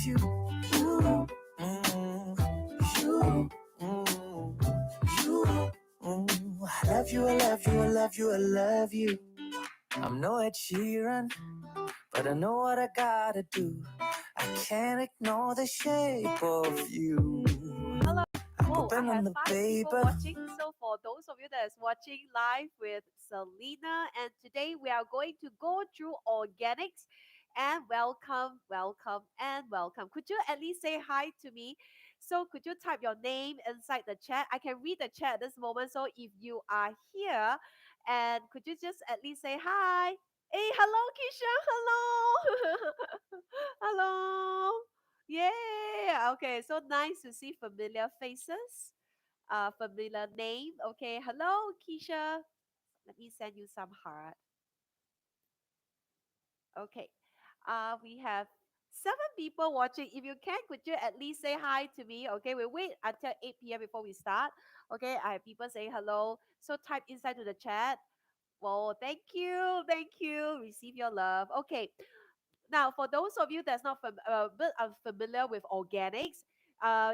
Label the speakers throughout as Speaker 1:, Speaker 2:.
Speaker 1: you, you, you, you. I love you, I love you, I love you, I love you. I'm no Ed Sheeran, but I know what I gotta do. I can't ignore the shape of you.
Speaker 2: Hello.
Speaker 1: I
Speaker 2: Oh,
Speaker 1: put
Speaker 2: I
Speaker 1: pen on
Speaker 2: have
Speaker 1: the
Speaker 2: 5 people
Speaker 1: paper.
Speaker 2: watching. So for those of you that is watching live with Selena, and today we are going to go through organics. And welcome, welcome, and welcome. Could you at least say hi to me? So could you type your name inside the chat? I can read the chat at this moment. So if you are here, and could you just at least say hi? Hey, hello, Keisha. Hello. Hello. Yeah. Okay. So nice to see familiar faces. Familiar name. Okay. Hello, Keisha. Let me send you some heart. Okay. We have 7 people watching. If you can, could you at least say hi to me? Okay. We'll wait until 8 p.m. before we start. Okay. I have people saying hello. So type inside to the chat. Well, thank you. Thank you. Receive your love. Okay. Now, for those of you that's not a bit unfamiliar with organics,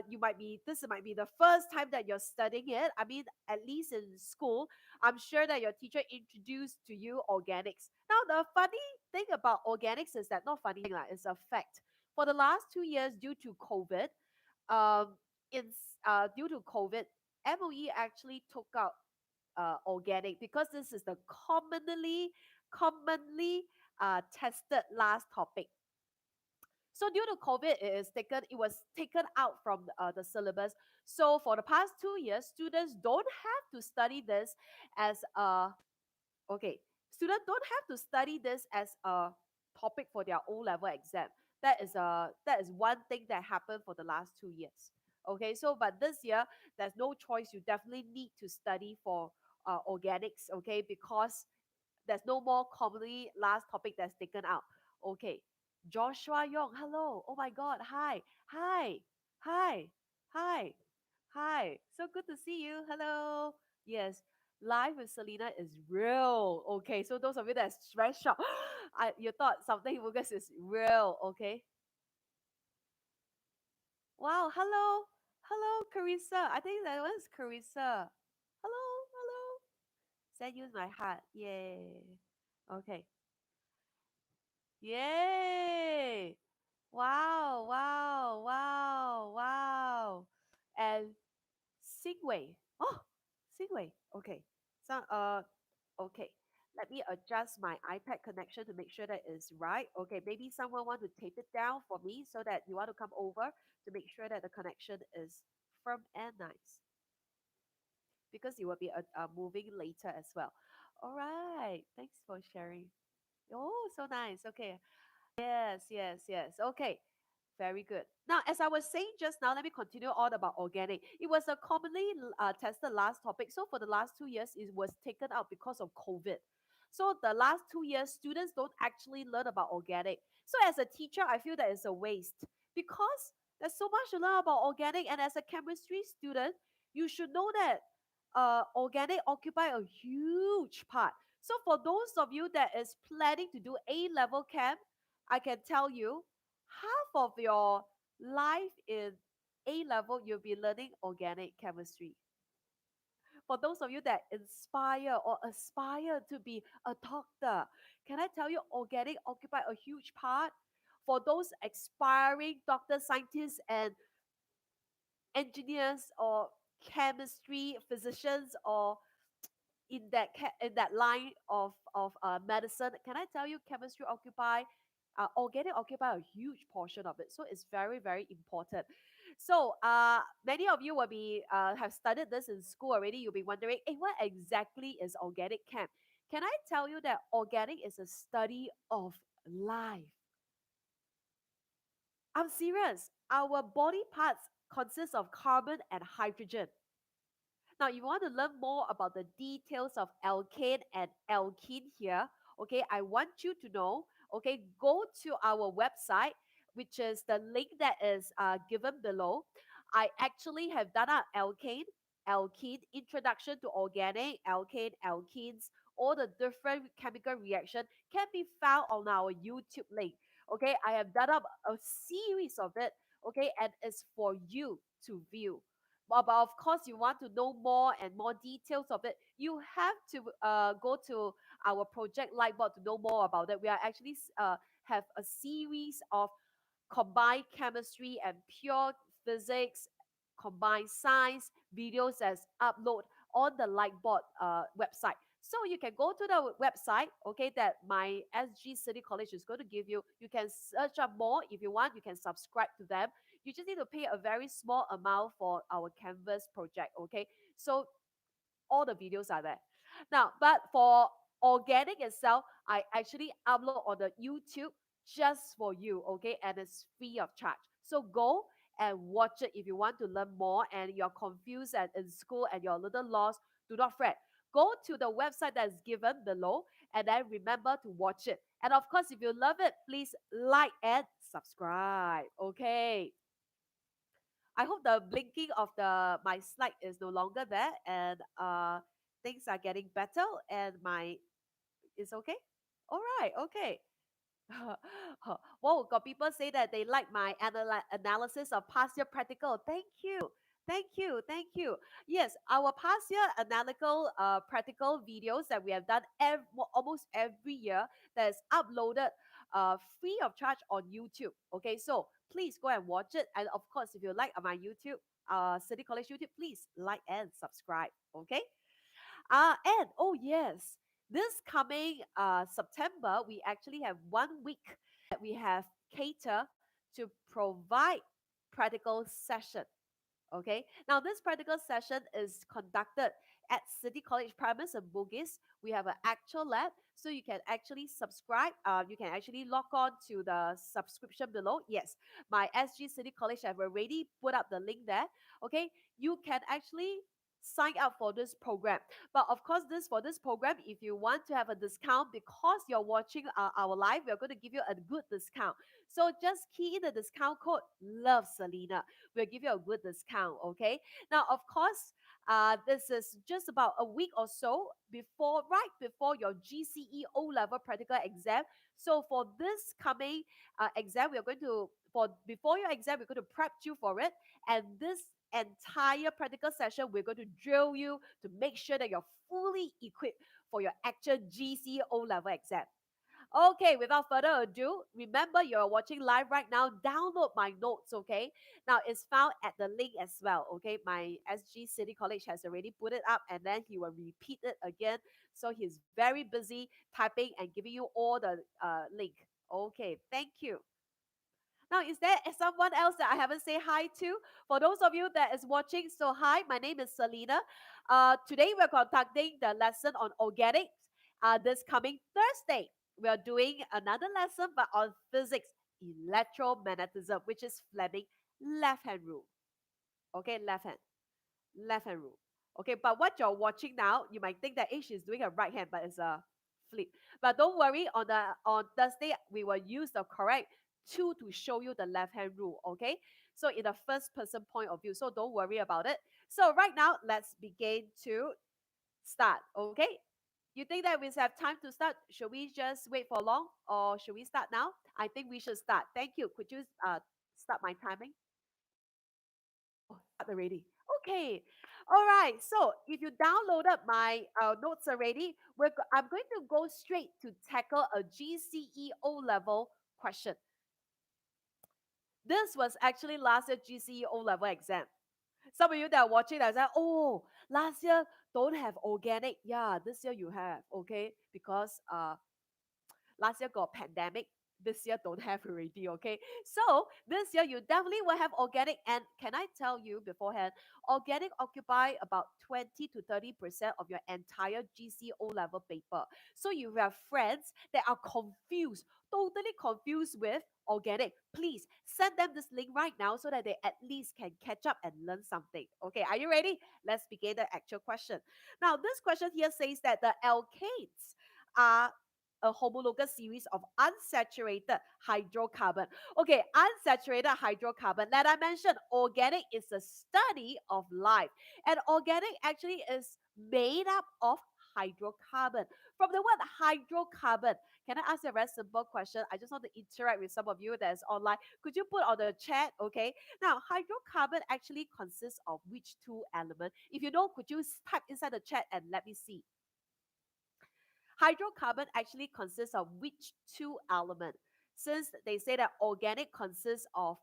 Speaker 2: you might be this might be the first time that you're studying it. I mean, at least in school, I'm sure that your teacher introduced to you organics. Now, the funny thing about organics is that not funny, like, it's a fact. For the last 2 years, um, in due to COVID, MOE actually took out organic because this is the commonly tested last topic. So due to COVID, it was taken out from the syllabus. So for the past 2 years, students don't have to study this as a okay. Students don't have to study this as a topic for their O level exam. That is one thing that happened for the last 2 years. Okay, so but this year there's no choice. You definitely need to study for organics. Okay, because there's no more commonly last topic that's taken out. Okay. Joshua Young, hello. Oh my God. Hi. Hi. Hi. Hi. Hi. So good to see you. Hello. Yes. Live with Selena is real. Okay. So those of you that's very shocked, you thought something Lucas is real. Okay. Wow. Hello. Hello, Carissa. I think that was Carissa. Hello. Hello. Send you my heart. Yay. Okay. Yay! Wow, wow, wow, wow. And Singway. Oh, Singway. Okay. So okay. Let me adjust my iPad connection to make sure that it's right. Okay, maybe someone want to tape it down for me so that you want to come over to make sure that the connection is firm and nice because it will be moving later as well. All right. Thanks for sharing. Oh, so nice. Okay. Yes, yes, yes. Okay, very good. Now, as I was saying just now, let me continue on about organic. It was a commonly tested last topic. So for the last 2 years, it was taken out because of COVID. So the last 2 years, students don't actually learn about organic. So as a teacher, I feel that it's a waste because there's so much to learn about organic. And as a chemistry student, you should know that organic occupy a huge part. So for those of you that is planning to do A level chem, I can tell you half of your life in A level, you'll be learning organic chemistry. For those of you that inspire or aspire to be a doctor, can I tell you organic occupy a huge part? For those aspiring doctors, scientists, and engineers or chemistry physicians or in that line of medicine, can I tell you chemistry occupy organic occupy a huge portion of it, so it's very very important. So many of you will be have studied this in school already. You'll be wondering, hey, what exactly is organic chem? Can I tell you that organic is a study of life? I'm serious. Our body parts consist of carbon and hydrogen. Now, you want to learn more about the details of alkane and alkene here. Okay, I want you to know. Okay, go to our website, which is the link that is given below. I actually have done an alkene, introduction to organic, alkane, alkenes, all the different chemical reaction can be found on our YouTube link. Okay, I have done up a series of it. Okay, and it's for you to view. But of course, you want to know more and more details of it. You have to go to our project Lightboard to know more about it. We are actually have a series of combined chemistry and pure physics, combined science videos as upload on the Lightboard website. So you can go to the website, okay, that my SG City College is going to give you. You can search up more if you want. You can subscribe to them. You just need to pay a very small amount for our Canvas project, okay? So all the videos are there. Now, but for organic itself, I actually upload on the YouTube just for you, okay? And it's free of charge. So go and watch it if you want to learn more and you're confused and in school and you're a little lost. Do not fret. Go to the website that's given below and then remember to watch it. And of course, if you love it, please like and subscribe. Okay. I hope the blinking of the my slide is no longer there and things are getting better and my is okay. All right, okay. Whoa, got people say that they like my analysis of past year practical. Thank you. Thank you. Thank you. Yes, our past year analytical practical videos that we have done almost every year that is uploaded free of charge on YouTube. Okay, so please go and watch it. And of course, if you like my YouTube, City College YouTube, please like and subscribe. Okay. And oh yes, this coming September, we actually have 1 week that we have cater to provide practical session. Okay. Now, this practical session is conducted at City College premise in Bugis. We have an actual lab, so you can actually subscribe. You can actually log on to the subscription below. Yes, my SG City College have already put up the link there. Okay, you can actually sign up for this program. But of course, this for this program, if you want to have a discount because you're watching our live, we're going to give you a good discount. So just key in the discount code Love Selena. We'll give you a good discount. Okay. Now, of course, this is just about a week or so before, right before your GCE O level practical exam. So for this coming exam, we're going to for before your exam, we're going to prep you for it, and this entire practical session, we're going to drill you to make sure that you're fully equipped for your actual GCE O level exam. Okay, without further ado, remember you're watching live right now. Download my notes, okay? Now it's found at the link as well, okay? My SG City College has already put it up and then he will repeat it again. So he's very busy typing and giving you all the link. Okay, thank you. Now, is there someone else that I haven't say hi to? For those of you that is watching, so hi, my name is Selena. Today we're conducting the lesson on organics. This coming Thursday, we are doing another lesson, but on physics, electromagnetism, which is Fleming left-hand rule. Okay, left hand rule. Okay, but what you're watching now, you might think that she's doing a right hand, but it's a flip. But don't worry, on Thursday we will use the correct tool to show you the left hand rule. Okay, so in the first person point of view, so don't worry about it. So right now, let's begin to start. Okay, you think that we have time to start? Should we just wait for long, or should we start now? I think we should start. Thank you. Could you start my timing? Oh, start already. Okay. All right. So if you downloaded my notes already, I'm going to go straight to tackle a GCE O level question. This was actually last year GCE O level exam. Some of you that are watching that say, oh, last year don't have organic. Yeah, this year you have, okay? Because last year got pandemic. This year don't have already, okay? So this year you definitely will have organic. And can I tell you beforehand, organic occupy about 20 to 30% of your entire GCO level paper. So you have friends that are confused, totally confused with organic. Please send them this link right now so that they at least can catch up and learn something. Okay, are you ready? Let's begin the actual question. Now, this question here says that the alkanes are a homologous series of unsaturated hydrocarbon. Okay, unsaturated hydrocarbon. That I mentioned, organic is a study of life, and organic actually is made up of hydrocarbon. From the word hydrocarbon, can I ask you a very simple question? I just want to interact with some of you that is online. Could you put on the chat? Okay. Now, hydrocarbon actually consists of which two elements? If you know, could you type inside the chat and let me see? Hydrocarbon actually consists of which two elements? Since they say that organic consists of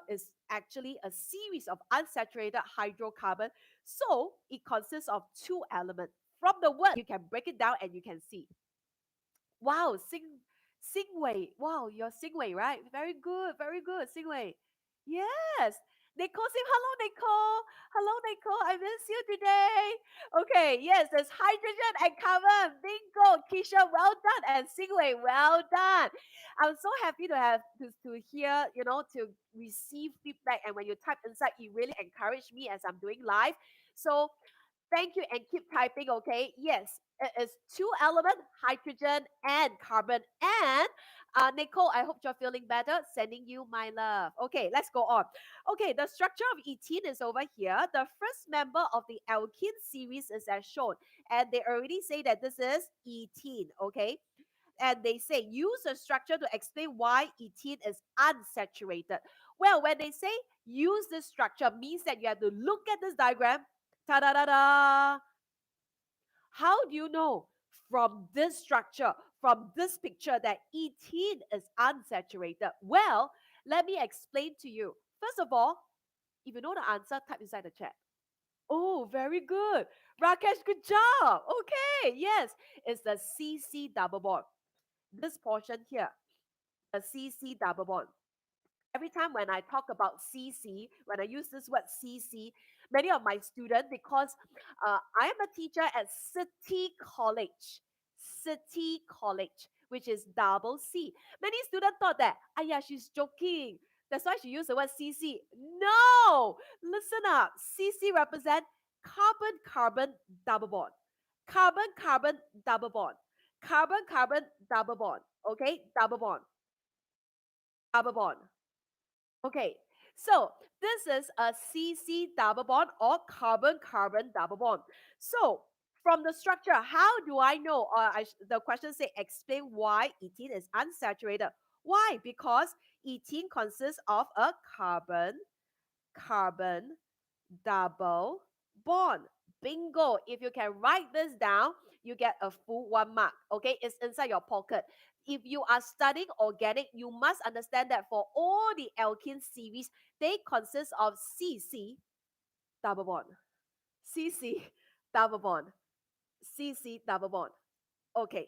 Speaker 2: is actually a series of unsaturated hydrocarbon, so it consists of two elements. From the word, you can break it down and you can see. Wow, Singwei. Wow, you're Singwei, right? Very good, Singwei. Yes. Nicole, say hello, Nicole. Hello, Nicole. I miss you today. Okay, yes, there's hydrogen and carbon. Bingo, Keisha, well done. And Singwei, well done. I'm so happy to have to hear, to receive feedback. And when you type inside, it really encouraged me as I'm doing live. So thank you and keep typing, okay? Yes, it is two elements, hydrogen and carbon. And Nicole, I hope you're feeling better. Sending you my love. Okay, let's go on. Okay, the structure of ethene is over here. The first member of the alkene series is as shown. And they already say that this is ethene, okay? And they say use a structure to explain why ethene is unsaturated. Well, when they say use this structure, means that you have to look at this diagram. Ta da da da! How do you know from this structure, from this picture, that ethene is unsaturated? Well, let me explain to you. First of all, if you know the answer, type inside the chat. Oh, very good. Rakesh, good job. Okay, yes, it's the CC double bond. This portion here, the CC double bond. Every time when I talk about CC, when I use this word CC, many of my students, because I am a teacher at City College, which is double C. Many students thought that, yeah, she's joking. That's why she used the word CC. No, listen up. CC represent carbon-carbon double bond. Carbon-carbon double bond. Carbon-carbon double bond. Okay, double bond. Double bond. Okay, so this is a CC double bond or carbon-carbon double bond. So from the structure, how do I know? The question say explain why ethene is unsaturated. Why? Because ethene consists of a carbon double bond. Bingo. If you can write this down, you get a full 1 mark. Okay, it's inside your pocket. If you are studying organic, you must understand that for all the alkene series, they consist of CC double bond, CC double bond, CC double bond. Okay.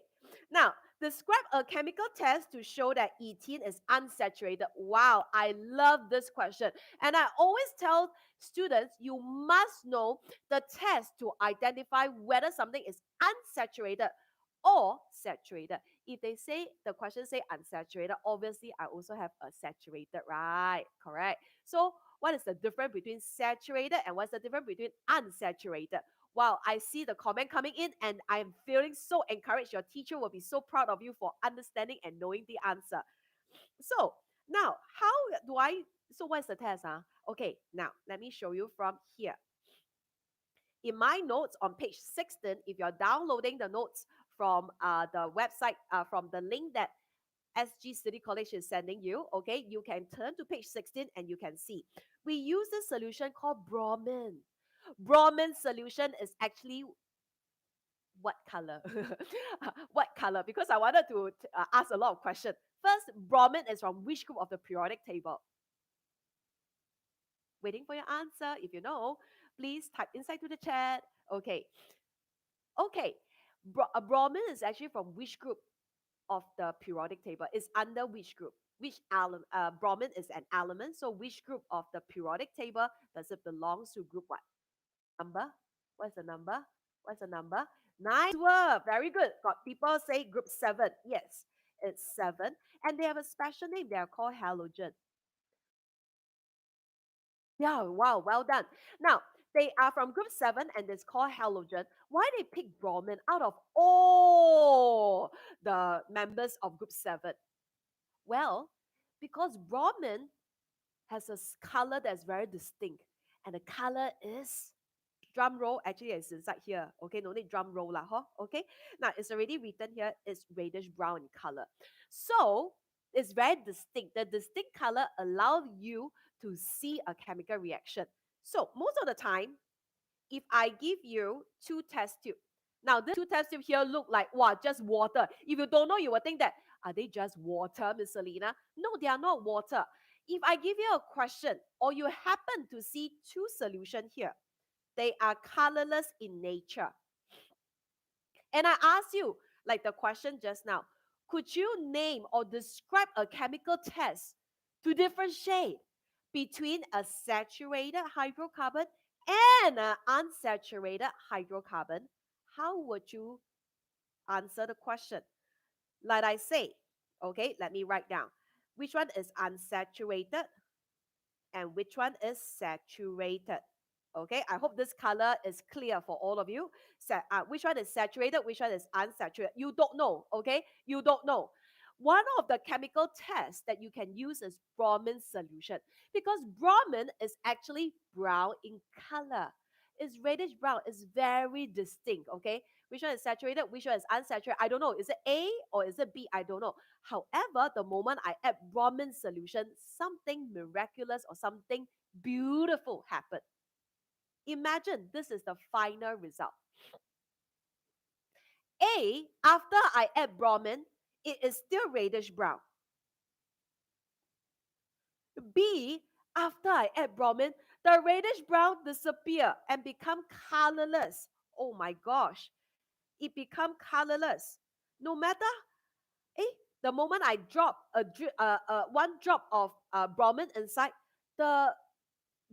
Speaker 2: Now, describe a chemical test to show that ethene is unsaturated. Wow, I love this question. And I always tell students you must know the test to identify whether something is unsaturated or saturated. If they say the question say unsaturated, obviously I also have a saturated, right? Correct. So what is the difference between saturated and what's the difference between unsaturated? Wow, I see the comment coming in and I'm feeling so encouraged. Your teacher will be so proud of you for understanding and knowing the answer. So now, how do I, so what's the test? Okay, now let me show you from here. In my notes on page 16, if you're downloading the notes from the website, from the link that SG City College is sending you, okay, you can turn to page 16 and you can see. We use a solution called bromine. Bromine solution is actually what color? What color? Because I wanted to ask a lot of questions. First, bromine is from which group of the periodic table? Waiting for your answer. If you know, please type inside to the chat. Okay. Okay. Bromine is actually from which group of the periodic table? It's under which group? Which element? Bromine is an element. So which group of the periodic table does it belong to? Group what? Number? What's the number? What's the number? Nice work. Very good. Got people say group 7. Yes, it's 7. And they have a special name. They are called halogen. Yeah, wow, well done. Now, they are from group 7 and it's called halogen. Why they pick bromine out of all the members of group 7? Well, because bromine has a color that's very distinct. And the color is drum roll actually is inside here. Okay, no need drum roll lah, huh? Okay. Now it's already written here. It's reddish brown in color. So it's very distinct. The distinct color allows you to see a chemical reaction. So most of the time, if I give you two test tubes, now this two test tubes here look like wow, just water. If you don't know, you will think that are they just water, Miss Selena? No, they are not water. If I give you a question or you happen to see two solutions here, they are colorless in nature. And I ask you, like the question just now, could you name or describe a chemical test to differentiate between a saturated hydrocarbon and an unsaturated hydrocarbon? How would you answer the question? Like I say, okay, let me write down. Which one is unsaturated and which one is saturated? Okay, I hope this color is clear for all of you. Which one is saturated, which one is unsaturated? You don't know, okay? You don't know. One of the chemical tests that you can use is bromine solution because bromine is actually brown in color. It's reddish brown. It's very distinct, okay? Which one is saturated, which one is unsaturated? I don't know. Is it A or is it B? I don't know. However, the moment I add bromine solution, something miraculous or something beautiful happened. Imagine this is the final result. A, after I add bromine, it is still reddish brown. B, after I add bromine, the reddish brown disappear and become colorless. Oh my gosh, it become colorless. No matter, eh, the moment I drop one drop of bromine inside, the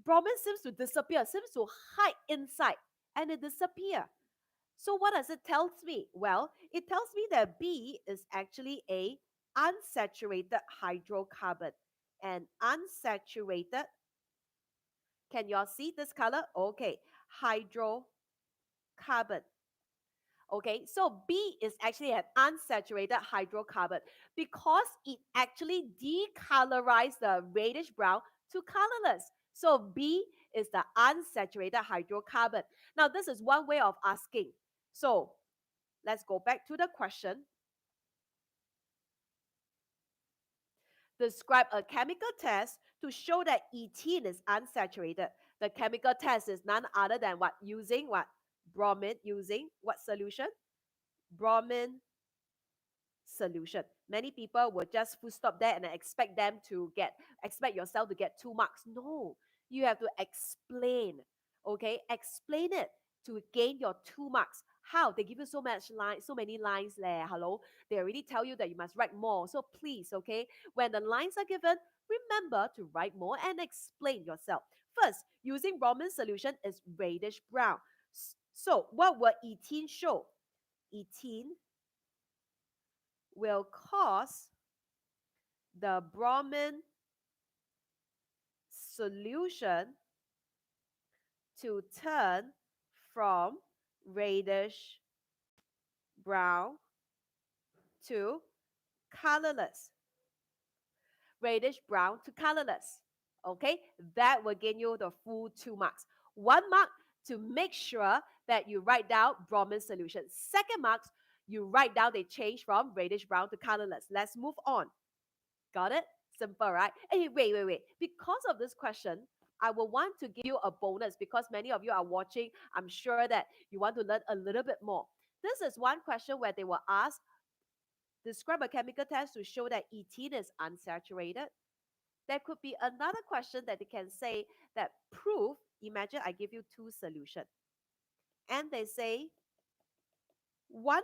Speaker 2: bromine seems to disappear, seems to hide inside, and it disappear. So what does it tells me? Well, it tells me that B is actually a unsaturated hydrocarbon. And unsaturated, can you all see this color? Okay, hydrocarbon. Okay, so B is actually an unsaturated hydrocarbon because it actually decolorized the reddish brown to colorless. So B is the unsaturated hydrocarbon. Now, this is one way of asking. So let's go back to the question. Describe a chemical test to show that ethene is unsaturated. The chemical test is none other than what? Using what? Bromine. Using what solution? Bromine solution. Many people will just full stop there and expect yourself to get 2 marks. No, you have to explain. Okay, explain it to gain your 2 marks. How? They give you so many lines there. Hello, they already tell you that you must write more. So please, okay, when the lines are given, remember to write more and explain yourself. First, using bromine solution is reddish brown. So what will ethene show? Ethene will cause the bromine solution to turn from reddish brown to colorless. Reddish brown to colorless. Okay, that will gain you the full 2 marks. 1 mark to make sure that you write down bromine solution. Second marks, you write down they change from reddish brown to colorless. Let's move on. Got it? Simple, right? Hey, wait. Because of this question, I will want to give you a bonus because many of you are watching. I'm sure that you want to learn a little bit more. This is one question where they will ask, describe a chemical test to show that ethene is unsaturated. There could be another question that they can say that proof, imagine I give you two solutions. And they say one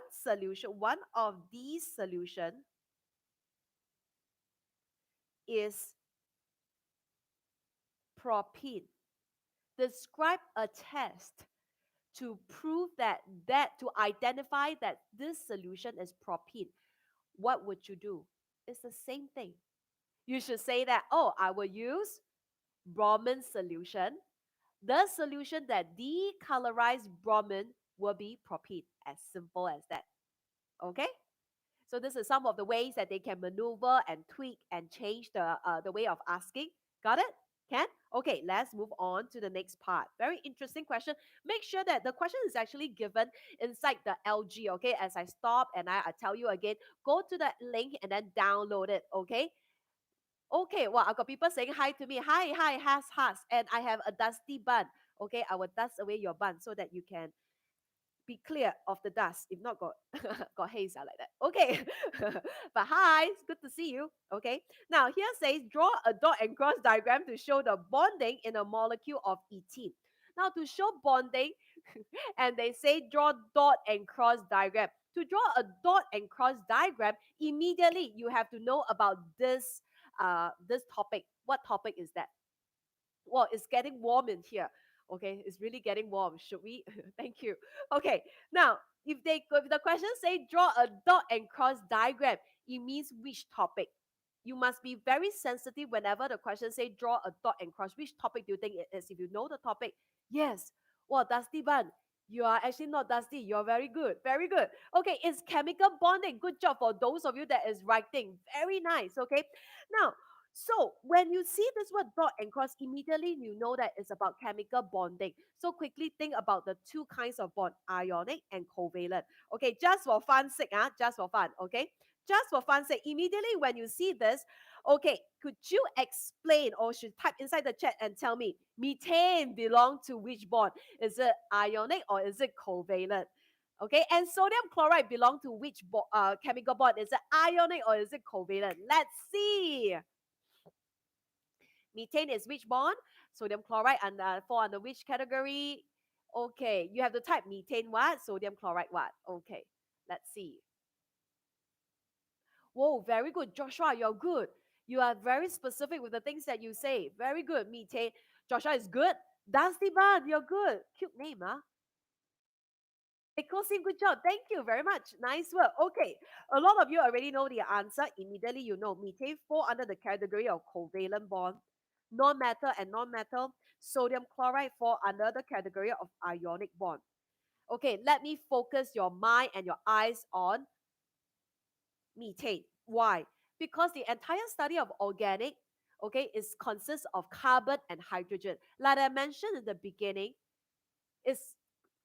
Speaker 2: of these solution is propene. Describe a test to prove that to identify that this solution is propene. What would you do? It's the same thing. You should say that, oh, I will use bromine solution. The solution that decolorized bromine will be propene. As simple as that. Okay? So this is some of the ways that they can maneuver and tweak and change the way of asking. Got it? Can? Okay, let's move on to the next part. Very interesting question. Make sure that the question is actually given inside the LG, okay? As I stop and I tell you again, go to that link and then download it, okay? Okay, well, I've got people saying hi to me. Hi, hi, has. And I have a dusty bun. Okay, I will dust away your bun so that you can be clear of the dust. If not, got got haze like that. Okay, but hi, it's good to see you. Okay, now here says draw a dot and cross diagram to show the bonding in a molecule of ethene. Now to show bonding, and they say draw dot and cross diagram. To draw a dot and cross diagram, immediately you have to know about this topic. What topic is that? Well, it's getting warm in here. Okay, it's really getting warm. Should we? Thank you. Okay, now if the question say draw a dot and cross diagram, it means which topic. You must be very sensitive whenever the question say draw a dot and cross. Which topic do you think it is? If you know the topic, yes. Well, Dusty Bun, you are actually not dusty. You're very good. Very good. Okay, it's chemical bonding. Good job for those of you that is writing. Very nice. Okay. Now, so when you see this word dot and cross, immediately you know that it's about chemical bonding. So quickly think about the two kinds of bond, ionic and covalent. Okay, just for fun sake, just for fun, okay? Just for fun sake, immediately when you see this, okay, could you explain or should type inside the chat and tell me methane belong to which bond? Is it ionic or is it covalent? Okay, and sodium chloride belong to which chemical bond? Is it ionic or is it covalent? Let's see. Methane is which bond? Sodium chloride fall under which category? Okay, you have to type methane what? Sodium chloride what? Okay, let's see. Whoa, very good. Joshua, you're good. You are very specific with the things that you say. Very good. Methane. Joshua is good. Dusty Bun, you're good. Cute name, huh? Nicholson, good job. Thank you very much. Nice work. Okay, a lot of you already know the answer. Immediately, you know methane fall under the category of covalent bond. Non-metal and non-metal. Sodium chloride fall under the category of ionic bond. Okay, let me focus your mind and your eyes on methane. Why? Because the entire study of organic, okay, is consists of carbon and hydrogen. Like I mentioned in the beginning, is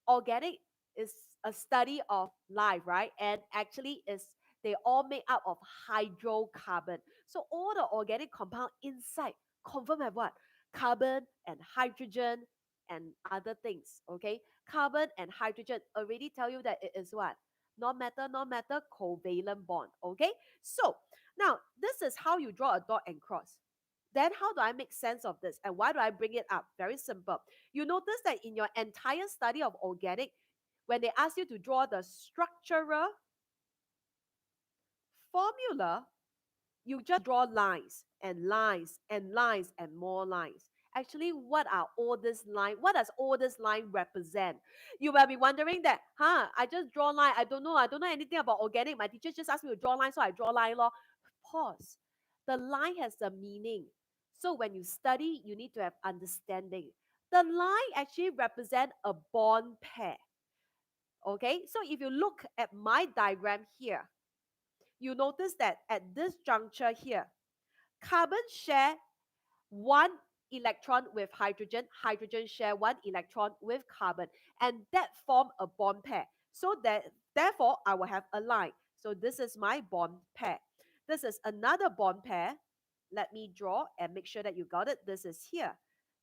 Speaker 2: organic is a study of life, right? And actually is they all made up of hydrocarbon. So all the organic compound inside confirm have what? Carbon and hydrogen and other things. Okay. Carbon and hydrogen already tell you that it is what? Non-metal, non-metal covalent bond. Okay. So now this is how you draw a dot and cross. Then how do I make sense of this? And why do I bring it up? Very simple. You notice that in your entire study of organic, when they ask you to draw the structural formula, you just draw lines and lines and lines and more lines. Actually, what are all this line? What does all this line represent? You will be wondering that, I just draw line. I don't know anything about organic. My teacher just asked me to draw line, so I draw line law. Pause. The line has a meaning. So when you study, you need to have understanding. The line actually represent a bond pair. Okay, so if you look at my diagram here, you notice that at this juncture here, carbon share one electron with hydrogen, hydrogen share one electron with carbon, and that form a bond pair. So that therefore I will have a line. So this is my bond pair. This is another bond pair. Let me draw and make sure that you got it. This is here.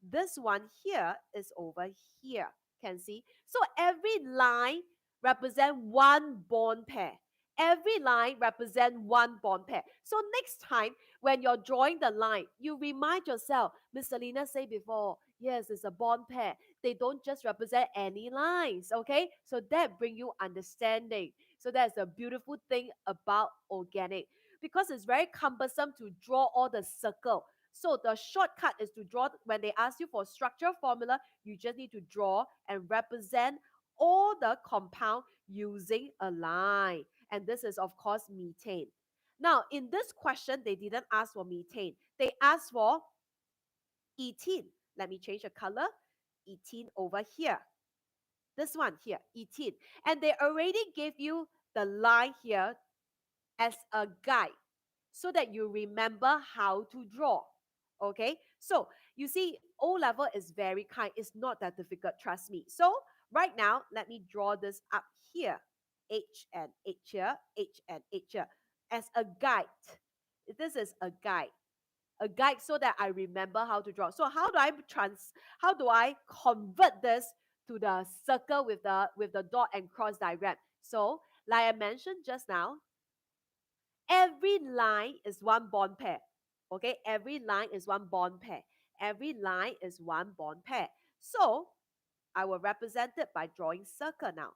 Speaker 2: This one here is over here. Can see? So every line represent one bond pair. Every line represent one bond pair. So next time when you're drawing the line, you remind yourself, Miss Selena said before, yes, it's a bond pair. They don't just represent any lines, okay? So that bring you understanding. So that's the beautiful thing about organic because it's very cumbersome to draw all the circle. So the shortcut is to draw, when they ask you for structure formula, you just need to draw and represent all the compound using a line. And this is, of course, methane. Now, in this question, they didn't ask for methane. They asked for ethene. Let me change the color. Ethene over here. This one here, ethene. And they already gave you the line here as a guide so that you remember how to draw. Okay, so You see, O level is very kind. It's not that difficult, trust me. So right now, let me draw this up here. H and H here, H and H here, as a guide. This is a guide so that I remember how to draw. So how do I convert this to the circle with the dot and cross diagram? So, like I mentioned just now, every line is one bond pair. Okay, every line is one bond pair. Every line is one bond pair. So, I will represent it by drawing circle now.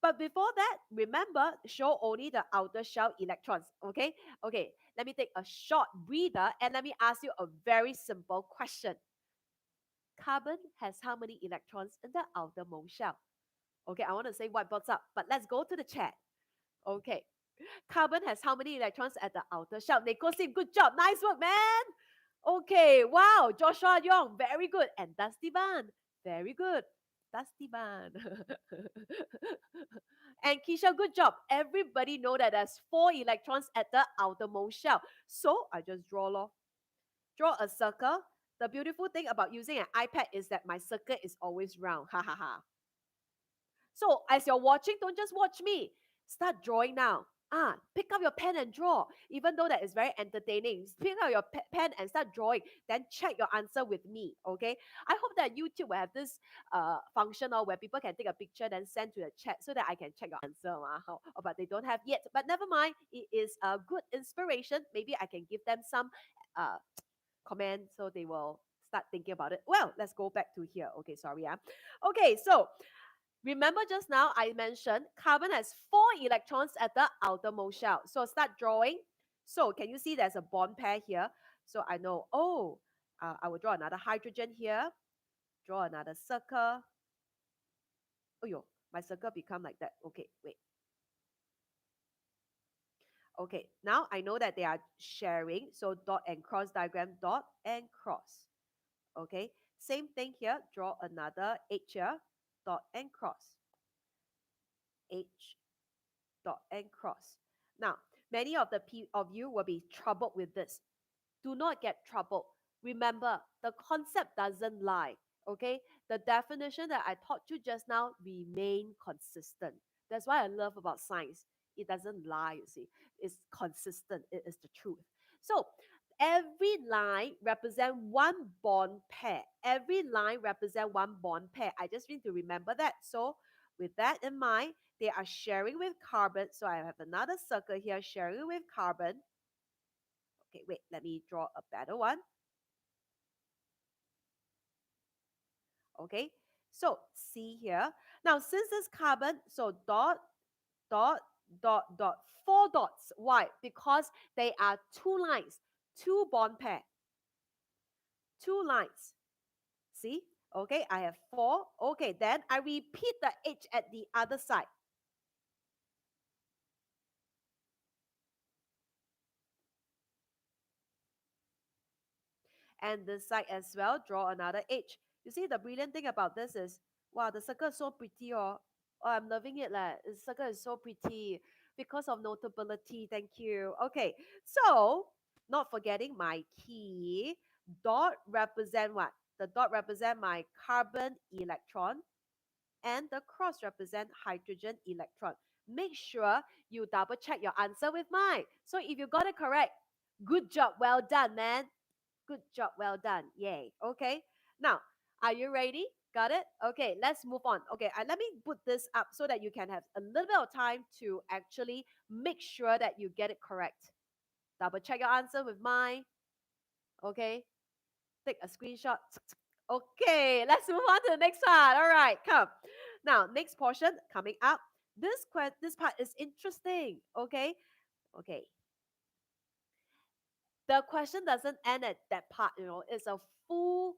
Speaker 2: But before that, remember, show only the outer shell electrons. Okay? Okay, let me take a short breather and let me ask you a very simple question. Carbon has how many electrons in the outermost shell? Okay, I want to say whiteboards up, but let's go to the chat. Okay. Carbon has how many electrons at the outer shell? Nicosim, good job. Nice work, man. Okay, wow. Joshua Young, very good. And Dusty Ban, very good. Dusty Ban. And Keisha, good job. Everybody know that there's 4 electrons at the outermost shell. So I just draw a circle. The beautiful thing about using an iPad is that my circle is always round. Ha ha ha. So as you're watching, don't just watch me. Start drawing now. Pick up your pen and draw. Even though that is very entertaining, pick up your pen and start drawing. Then check your answer with me. Okay. I hope that YouTube will have this function where people can take a picture then send to the chat so that I can check your answer. But they don't have yet. But never mind. It is a good inspiration. Maybe I can give them some uh, comment so they will start thinking about it. Well, let's go back to here. Okay, sorry. Okay, so remember just now I mentioned carbon has 4 electrons at the outermost shell. So start drawing. So can you see there's a bond pair here? So I know, I will draw another hydrogen here. Draw another circle. Oh, yo, my circle become like that. Okay, wait. Okay, now I know that they are sharing. So dot and cross diagram, dot and cross. Okay, same thing here. Draw another H here, dot and cross. H dot and cross. Now, many of you will be troubled with this. Do not get troubled. Remember, the concept doesn't lie. Okay, the definition that I taught you just now remain consistent. That's why I love about science. It doesn't lie, you see. It's consistent. It is the truth. So every line represent one bond pair. Every line represent one bond pair. I just need to remember that. So with that in mind, they are sharing with carbon. So I have another circle here sharing with carbon. Okay, wait, let me draw a better one. Okay, so see here. Now, since this carbon, so dot, dot, dot, dot, 4 dots. Why? Because they are 2 lines, 2 bond pair, 2 lines. See? Okay, I have 4. Okay, then I repeat the H at the other side. And this side as well, draw another H. You see, the brilliant thing about this is, wow, the circle is so pretty, oh, I'm loving it. The circle is so pretty because of notability. Thank you. Okay, so not forgetting my key. Dot represent what? The dot represent my carbon electron and the cross represent hydrogen electron. Make sure you double check your answer with mine. So if you got it correct, good job, well done, man. Good job, well done. Yay. Okay. Now, are you ready? Got it? Okay, let's move on. Okay, let me put this up so that you can have a little bit of time to actually make sure that you get it correct. Double check your answer with mine. Okay, take a screenshot. Okay, let's move on to the next one. All right, come. Now, next portion coming up. This part is interesting. Okay, okay. The question doesn't end at that part. It's a full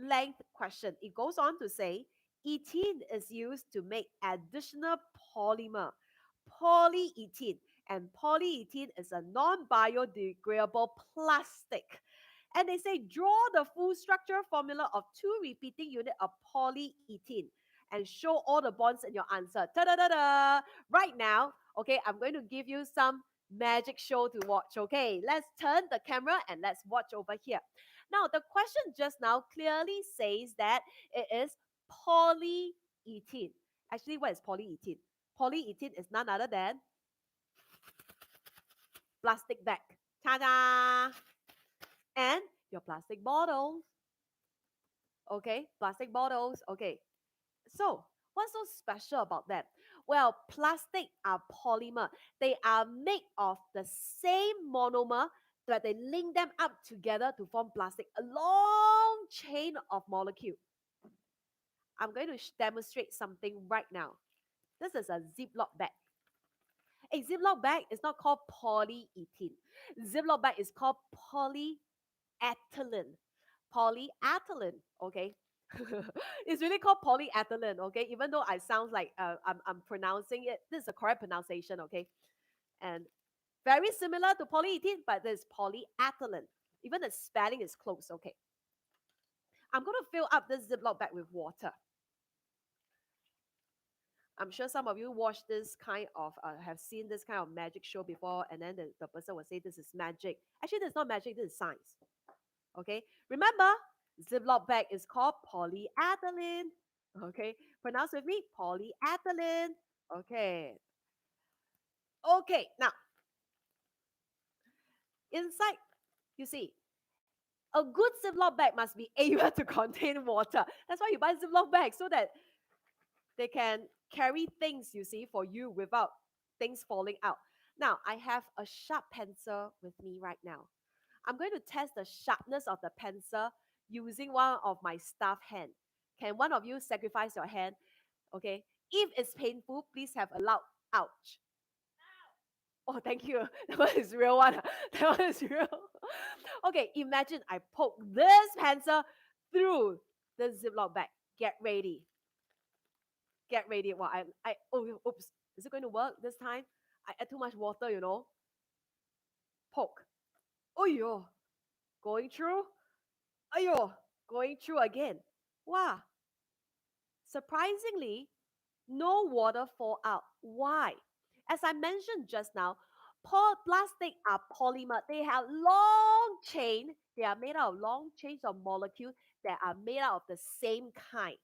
Speaker 2: length question. It goes on to say ethene is used to make additional polymer, polyethene, and polyethene is a non-biodegradable plastic. And they say draw the full structure formula of 2 repeating unit of polyethene and show all the bonds in your answer. Ta-da-da-da! Right now, okay, I'm going to give you some magic show to watch. Okay, let's turn the camera and let's watch over here. Now, the question just now clearly says that it is polyethylene. Actually, what is polyethylene? Polyethylene is none other than plastic bag. Ta-da! And your plastic bottles. Okay, plastic bottles. Okay, so what's so special about that? Well, plastic are polymer. They are made of the same monomer, but they link them up together to form plastic, a long chain of molecule. I'm going to demonstrate something right now. This is a Ziploc bag. A Ziploc bag is not called polyethylene. Ziploc bag is called polyethylene. Polyethylene, okay? It's really called polyethylene, okay? Even though I sound like I'm pronouncing it, this is the correct pronunciation, okay? And very similar to polyethylene, but this is polyethylene. Even the spelling is close, okay? I'm going to fill up this Ziploc bag with water. I'm sure some of you watch this kind of, have seen this kind of magic show before, and then the person will say this is magic. Actually, this is not magic, this is science. Okay, remember, Ziploc bag is called polyethylene. Okay, pronounce with me, polyethylene. Okay, okay, now inside, you see, a good Ziploc bag must be able to contain water. That's why you buy Ziploc bags so that they can carry things, you see, for you without things falling out. Now, I have a sharp pencil with me right now. I'm going to test the sharpness of the pencil using one of my staff hand. Can one of you sacrifice your hand? Okay. If it's painful, please have a loud ouch. Oh, thank you. That one is real one. That one is real. Okay, imagine I poke this pencil through the Ziploc bag. Get ready. Get ready. Well, oh, oops. Is it going to work this time? I add too much water, Poke. Oh, yo. Going through. Ayo, going through again. Wow. Surprisingly, no water fall out. Why? As I mentioned just now, plastic are polymer. They have long chain. They are made out of long chains of molecules that are made out of the same kind.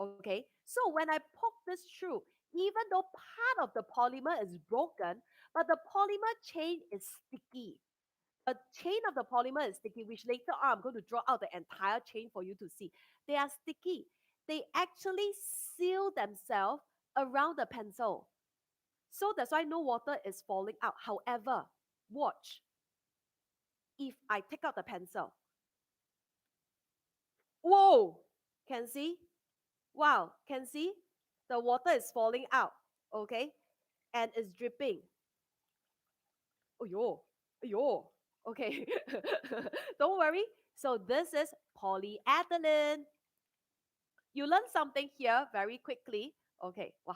Speaker 2: Okay, so when I poke this through, even though part of the polymer is broken, but the polymer chain is sticky. A chain of the polymer is sticky, which later on I'm going to draw out the entire chain for you to see. They are sticky. They actually seal themselves around the pencil. So that's why no water is falling out. However, watch. If I take out the pencil, whoa, can see? Wow, can see? The water is falling out, okay? And it's dripping. Oh, yo, yo. Okay, don't worry. So this is polyethylene. You learn something here very quickly. Okay, wow.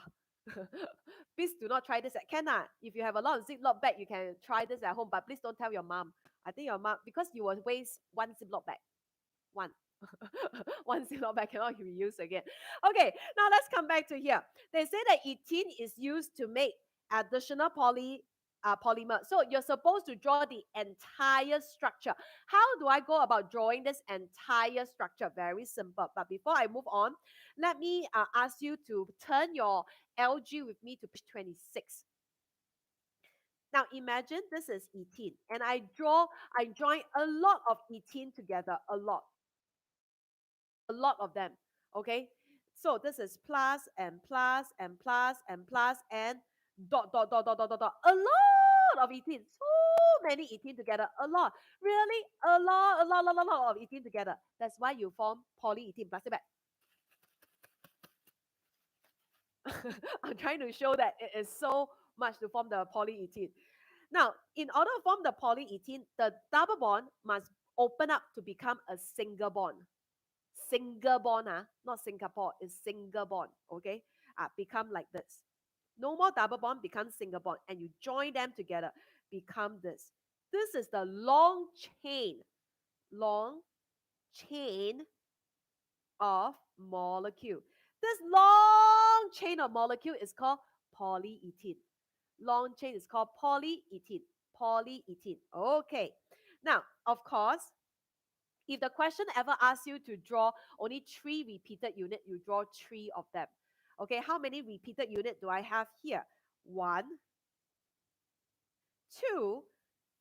Speaker 2: Please do not try this at Kenna. If you have a lot of Ziploc bag, you can try this at home, but please don't tell your mom. I think your mom, because you will waste one Ziploc bag. One. One Ziploc bag cannot be used again. Okay, now let's come back to here. They say that ethene is used to make additional polymer. So you're supposed to draw the entire structure. How do I go about drawing this entire structure? Very simple. But before I move on, let me ask you to turn your LG with me to page 26. Now imagine this is ethene, and I join a lot of ethene together, a lot of them. Okay, so this is plus and plus and plus and plus and dot dot dot dot dot dot dot. A lot of ethene, so many ethene together, a lot, really a lot of ethene together. That's why you form polyethylene plastic bag. I'm trying to show that it is so much to form the polyethylene. Now, in order to form the polyethylene, the double bond must open up to become a single bond. Single bond, not Singapore, it's single bond, okay? Become like this. No more double bond, become single bond, and you join them together, become this. This is the long chain of molecule. This long chain of molecule is called polyethylene. Long chain is called polyethylene. Polyethylene. Okay. Now, of course, If the question ever asks you to draw only 3 repeated units, you draw 3 of them. Okay, how many repeated units do I have here? 1, 2,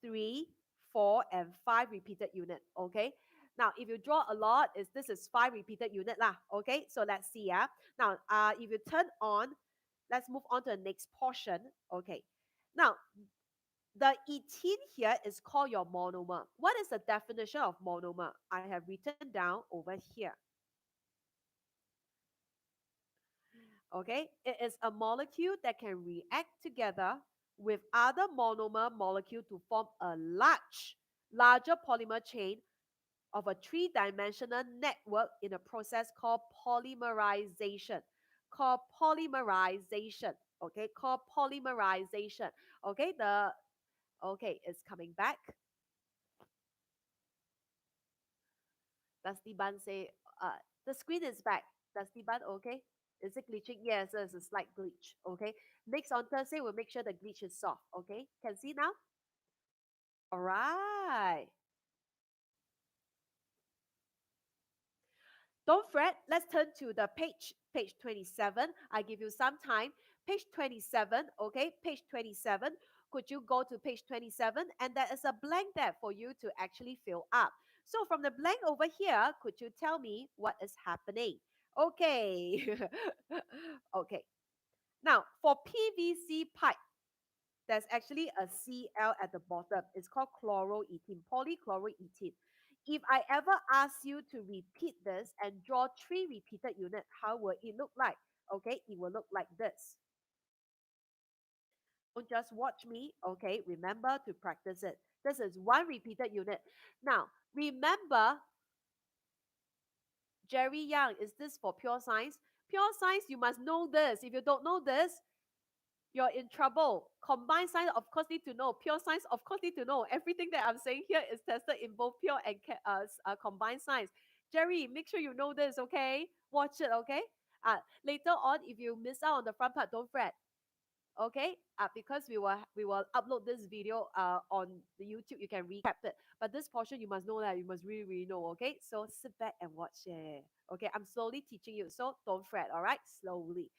Speaker 2: 3, 4, and 5 repeated units. Okay. Now, if you draw a lot, this is 5 repeated units lah. Okay. So let's see. Now, if you turn on, let's move on to the next portion. Okay. Now, the ethene here is called your monomer. What is the definition of monomer? I have written down over here. Okay, it is a molecule that can react together with other monomer molecule to form a larger polymer chain of a three-dimensional network in a process called polymerization. Called polymerization. Okay, called polymerization. Okay, it's coming back. Does the bun say the screen is back? Does the bun okay? Is it glitching? Yes, there's a slight glitch. Okay. Next on Thursday, we'll make sure the glitch is solved. Okay. Can see now? All right. Don't fret. Let's turn to the page 27. I give you some time. Page 27. Okay. Page 27. Could you go to page 27? And there is a blank there for you to actually fill up. So from the blank over here, could you tell me what is happening? Okay. Okay. Now, for PVC pipe, there's actually a Cl at the bottom. It's called chloroethene, polychloroethene. If I ever ask you to repeat this and draw 3 repeated units, how will it look like? Okay, it will look like this. Don't just watch me. Okay, remember to practice it. This is 1 repeated unit. Now, remember, Jerry Young, is this for pure science? Pure science, you must know this. If you don't know this, you're in trouble. Combined science, of course, need to know. Pure science, of course, need to know. Everything that I'm saying here is tested in both pure and combined science. Jerry, make sure you know this, okay? Watch it, okay? Later on, if you miss out on the front part, don't fret, okay? Because we will upload this video on the YouTube. You can recap it. But this portion, you must know that. You must really, really know, okay? So sit back and watch it. Okay, I'm slowly teaching you. So don't fret, all right? Slowly.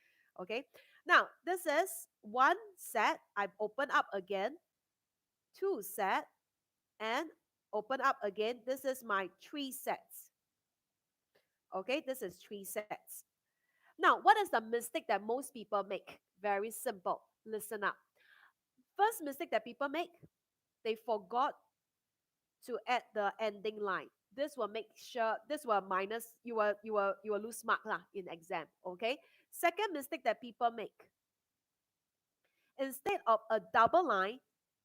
Speaker 2: Okay. Now, this is 1 set. I've opened up again. 2 set. And open up again. This is my 3 sets. Okay, this is 3 sets. Now, what is the mistake that most people make? Very simple. Listen up. First mistake that people make, they forgot to add the ending line. This will make sure, this will minus, you will lose mark lah in exam. Okay. Second mistake that people make, instead of a double line,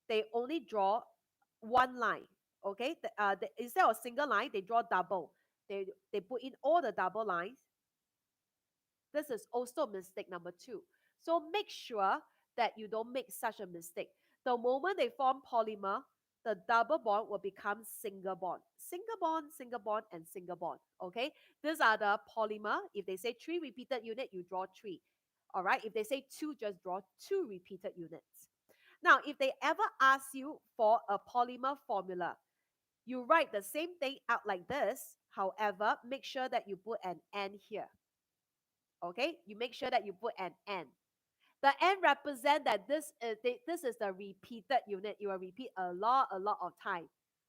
Speaker 2: they only draw 1 line. Okay. Instead of single line, they draw double. They put in all the double lines. This is also mistake number 2. So make sure that you don't make such a mistake. The moment they form polymer, the double bond will become single bond. Single bond, single bond, and single bond. Okay? These are the polymer. If they say 3 repeated unit, you draw 3. All right? If they say 2, just draw 2 repeated units. Now, if they ever ask you for a polymer formula, you write the same thing out like this. However, make sure that you put an N here. Okay, you make sure that you put an N. The N represent that this is the repeated unit. You will repeat a lot of time.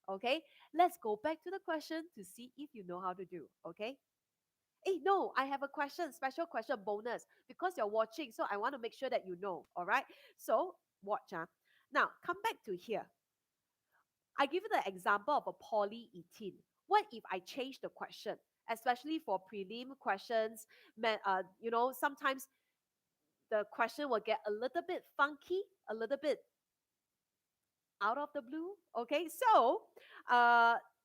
Speaker 2: Okay, let's go back to the question to see if you know how to do. Okay. Hey, no, I have a question, special question bonus, because you're watching, so I want to make sure that you know. All right. So watch. Now come back to here. I give you the example of a polyethene. What if I change the question? Especially for prelim questions, sometimes the question will get a little bit funky, a little bit out of the blue. Okay, so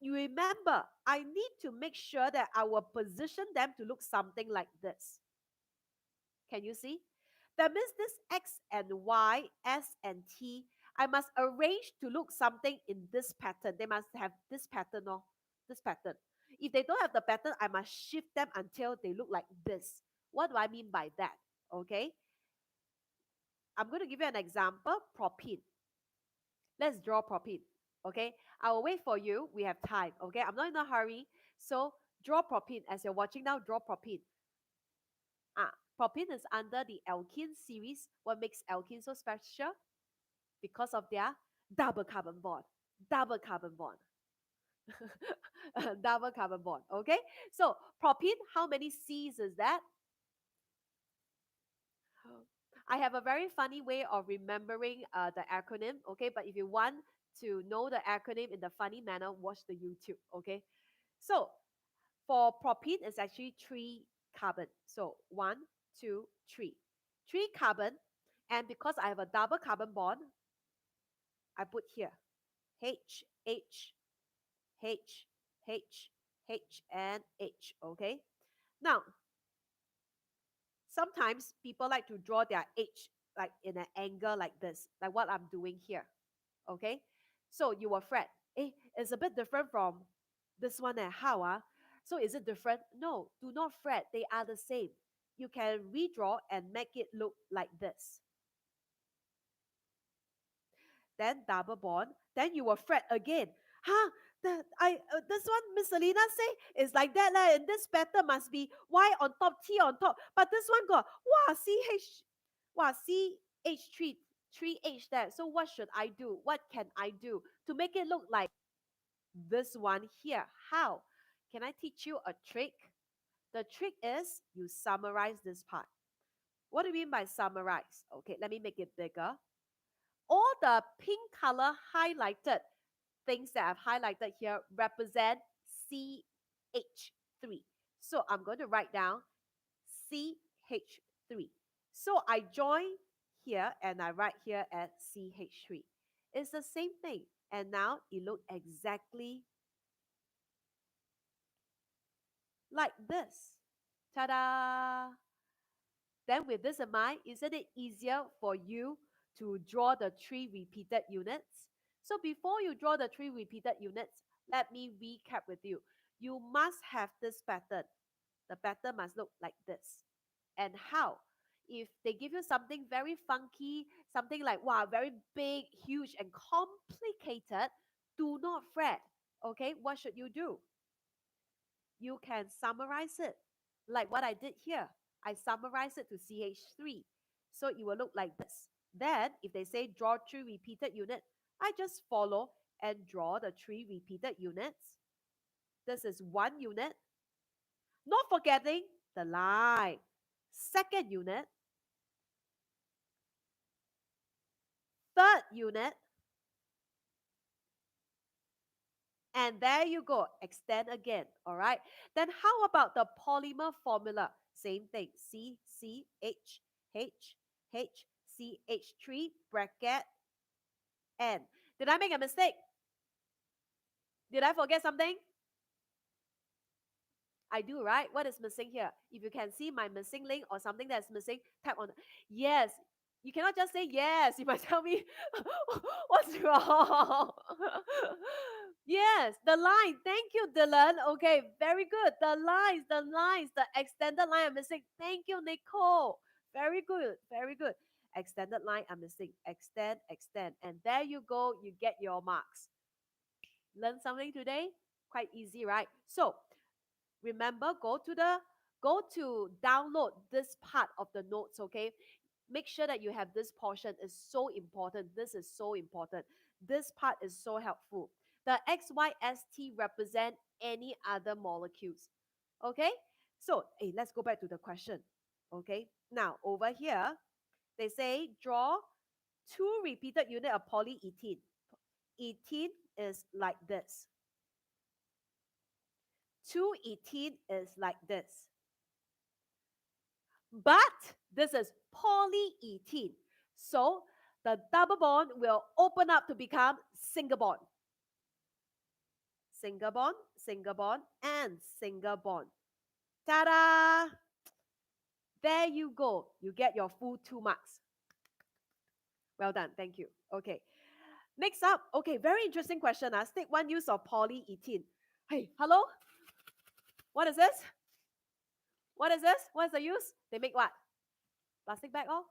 Speaker 2: you remember, I need to make sure that I will position them to look something like this. Can you see? That means this X and Y, S and T, I must arrange to look something in this pattern. They must have this pattern or this pattern. If they don't have the pattern, I must shift them until they look like this. What do I mean by that? Okay. I'm going to give you an example, propene. Let's draw propene. Okay, I will wait for you. We have time. Okay, I'm not in a hurry. So draw propene as you're watching now. Draw propene. Propene is under the alkene series. What makes alkene so special? Because of their double carbon bond. Double carbon bond. Double carbon bond. Okay, so propene, how many C's is that? I have a very funny way of remembering the acronym. Okay, but if you want to know the acronym in the funny manner, watch the YouTube. Okay, so for propene, it's actually three carbon. So one, two, three. Three carbon. And because I have a double carbon bond, I put here H, H, H, H, H, and H. Okay. Now, sometimes people like to draw their H like in an angle like this, like what I'm doing here. Okay. So you will fret. It's a bit different from this one and how so is it different? No, do not fret. They are the same. You can redraw and make it look like this. Then double bond. Then you will fret again. Huh? This one Miss Selena say is like that and this pattern must be Y on top, T on top. But this one got CH H there. So what should I do? What can I do to make it look like this one here? How? Can I teach you a trick? The trick is you summarize this part. What do you mean by summarize? Okay, let me make it bigger. All the pink color highlighted things that I've highlighted here represent CH3. So I'm going to write down CH3. So I join here and I write here at CH3. It's the same thing. And now it looks exactly like this. Ta-da! Then with this in mind, isn't it easier for you to draw the three repeated units? So before you draw the three repeated units, let me recap with you. You must have this pattern. The pattern must look like this. And how? If they give you something very funky, something like, wow, very big, huge, and complicated, do not fret. Okay, what should you do? You can summarize it like what I did here. I summarize it to CH3. So it will look like this. Then, if they say draw three repeated units, I just follow and draw the three repeated units. This is one unit. Not forgetting the line. Second unit, third unit, and there you go. Extend again. All right. Then how about the polymer formula? Same thing. C, C, H, H, H, C, H3, bracket, N. Did I make a mistake? Did I forget something? I do, right? What is missing here? If you can see my missing link or something that's missing, tap on. Yes. You cannot just say yes. You must tell me what's wrong. Yes, the line. Thank you, Dylan. Okay, very good. The extended line I'm missing. Thank you, Nicole. Very good, very good. Extended line I'm missing. Extend, extend. And there you go. You get your marks. Learn something today? Quite easy, right? So remember, go to download this part of the notes. Okay, make sure that you have this portion. Is so important. This is so important. This part is so helpful. The XYST represent any other molecules. Okay, so hey, let's go back to the question. Okay, now over here they say draw two repeated unit of polyethene. Ethene is like this. 2-ethene is like this. But this is polyethene. So the double bond will open up to become single bond. Single bond, single bond, and single bond. Ta-da! There you go. You get your full 2 marks. Well done. Thank you. Okay. Next up. Okay, very interesting question. State one use of polyethene. Hey, hello? What is this? What is this? What is the use? They make what? Plastic bag, oh?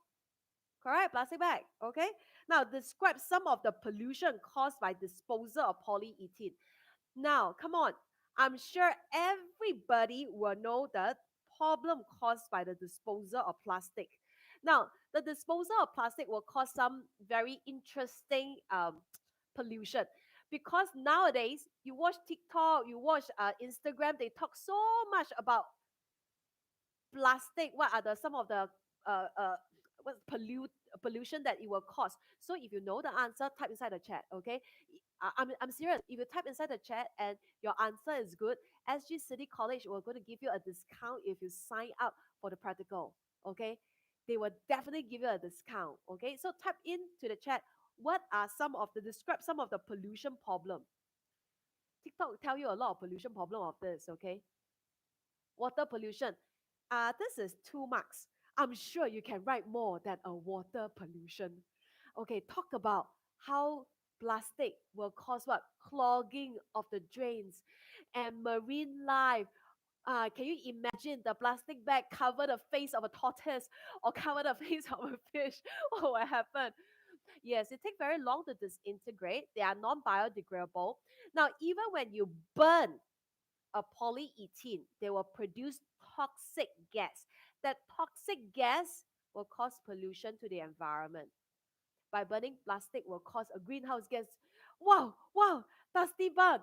Speaker 2: Correct, plastic bag. Okay. Now, describe some of the pollution caused by disposal of polyethylene. Now, come on. I'm sure everybody will know the problem caused by the disposal of plastic. Now, the disposal of plastic will cause some very interesting pollution because nowadays you watch TikTok, you watch Instagram, they talk so much about plastic. What are the some of the uh, uh, what pollution that it will cause? So if you know the answer, type inside the chat. Okay, I'm serious. If you type inside the chat and your answer is good, SG City College will going to give you a discount if you sign up for the practical. Okay, they will definitely give you a discount. Okay, so type into the chat. What are some of the describe some of the pollution problem? TikTok will tell you a lot of pollution problem of this. Okay, water pollution. This is 2 marks. I'm sure you can write more than a water pollution. Okay, talk about how plastic will cause what? Clogging of the drains and marine life. Can you imagine the plastic bag cover the face of a tortoise or cover the face of a fish? What will happen? Yes, it takes very long to disintegrate. They are non-biodegradable. Now, even when you burn a polyethylene, they will produce toxic gas. That toxic gas will cause pollution to the environment. By burning plastic will cause a greenhouse gas. Wow, wow, Dusty Bun.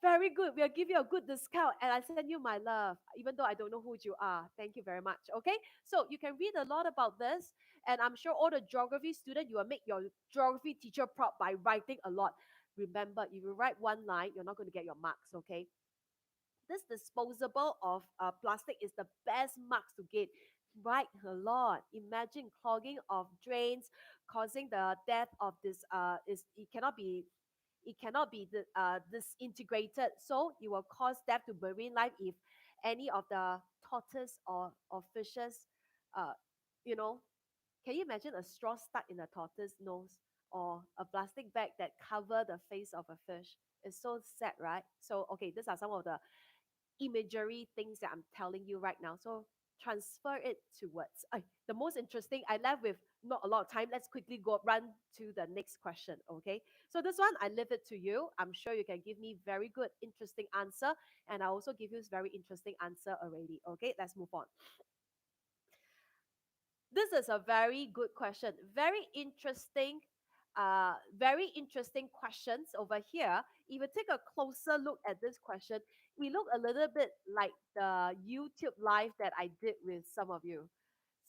Speaker 2: Very good. We'll give you a good discount and I send you my love, even though I don't know who you are. Thank you very much. Okay, so you can read a lot about this, and I'm sure all the geography student, you will make your geography teacher proud by writing a lot. Remember, if you write one line, you're not going to get your marks. Okay, this disposable of plastic is the best marks to get. Right, a lot. Imagine clogging of drains, causing the death of this. Is it cannot be disintegrated, so it will cause death to marine life if any of the tortoise or fishes, uh, you know. Can you imagine a straw stuck in a tortoise nose or a plastic bag that cover the face of a fish? It's so sad, right? So okay, these are some of the imagery things that I'm telling you right now. So transfer it to words. The most interesting, I left with not a lot of time. Let's quickly go run to the next question. Okay. So this one, I leave it to you. I'm sure you can give me very good, interesting answer. And I also give you very interesting answer already. Okay. Let's move on. This is a very good question. Very interesting questions over here. If you take a closer look at this question, we look a little bit like the YouTube live that I did with some of you.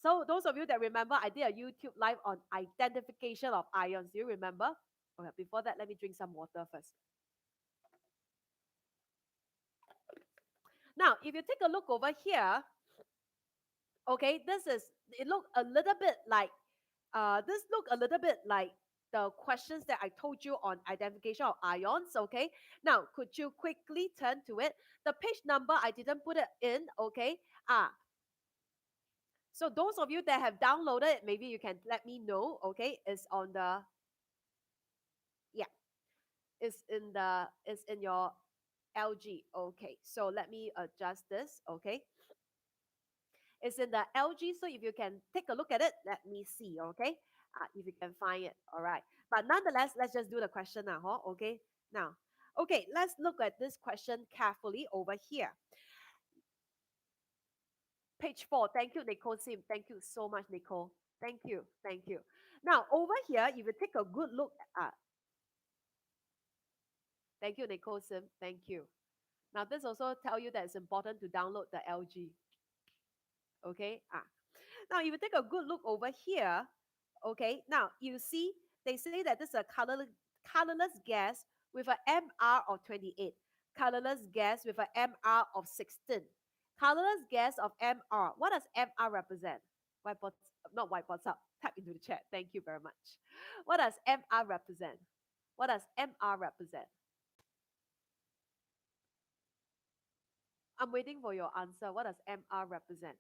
Speaker 2: So those of you that remember, I did a YouTube live on identification of ions. Do you remember? Okay, before that, let me drink some water first. Now, if you take a look over here, okay, it look a little bit like this look a little bit like the questions that I told you on identification of ions. Okay, now could you quickly turn to it? The page number I didn't put it in. Okay, so those of you that have downloaded it, maybe you can let me know. Okay, it's on the, yeah, it's in your LG. Okay, so let me adjust this. Okay, it's in the LG. So if you can take a look at it, let me see. Okay, if you can find it. All right. But nonetheless, let's just do the question now. Huh? Okay. Now, okay, let's look at this question carefully over here. Page 4. Thank you, Nicole Sim. Thank you so much, Nicole. Thank you. Thank you. Now, over here, if you take a good look at, thank you, Nicole Sim. Thank you. Now, this also tell you that it's important to download the LG. Okay. Now, if you take a good look over here, okay, now you see they say that this is a colorless gas with an MR of 28, colorless gas with an MR of 16, colorless gas of MR. What does MR represent? Whiteboard, not whiteboards up. Type into the chat. Thank you very much. What does MR represent? What does MR represent? I'm waiting for your answer. What does MR represent?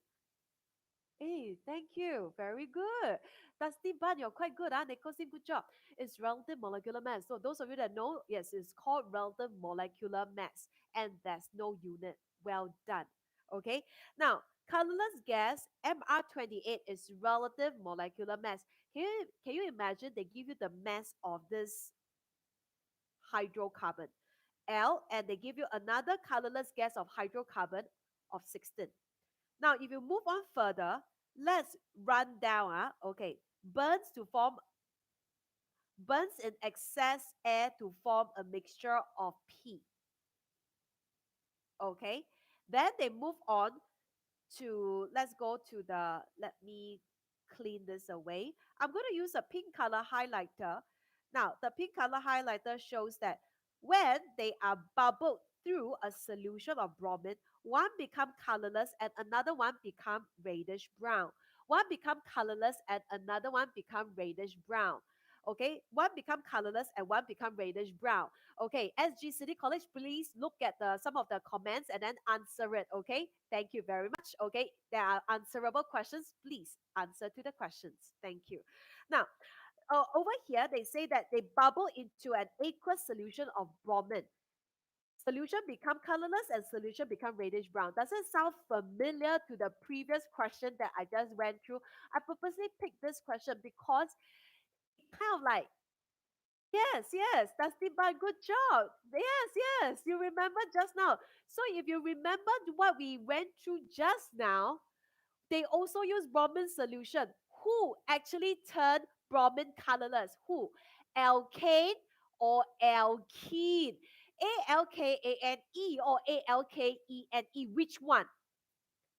Speaker 2: Hey, thank you. Very good. Dusty Bun, you're quite good, huh? Nicosin, good job. It's relative molecular mass. So those of you that know, yes, it's called relative molecular mass, and there's no unit. Well done. Okay. Now, colorless gas MR28 is relative molecular mass. Can you imagine they give you the mass of this hydrocarbon L, and they give you another colorless gas of hydrocarbon of 16. Now, if you move on further, let's run down. Okay, burns to form burns in excess air to form a mixture of P. Okay, then they move on to, let's go to the, let me clean this away. I'm going to use a pink color highlighter. Now, the pink color highlighter shows that when they are bubbled through a solution of bromine, one become colorless and another one become reddish brown. One become colorless and another one become reddish brown. Okay, one become colorless and one become reddish brown. Okay, SG City College, please look at the some of the comments and then answer it. Okay, thank you very much. Okay, there are answerable questions. Please answer to the questions. Thank you. Now, over here, they say that they bubble into an aqueous solution of bromine. Solution become colorless and solution become reddish brown. Does it sound familiar to the previous question that I just went through? I purposely picked this question because it kind of like, yes, yes, Dusty Bun, good job. Yes, yes, you remember just now. So if you remember what we went through just now, they also use bromine solution. Who actually turned bromine colorless? Who? Alkane or alkene? Alkane or Alkene? Which one?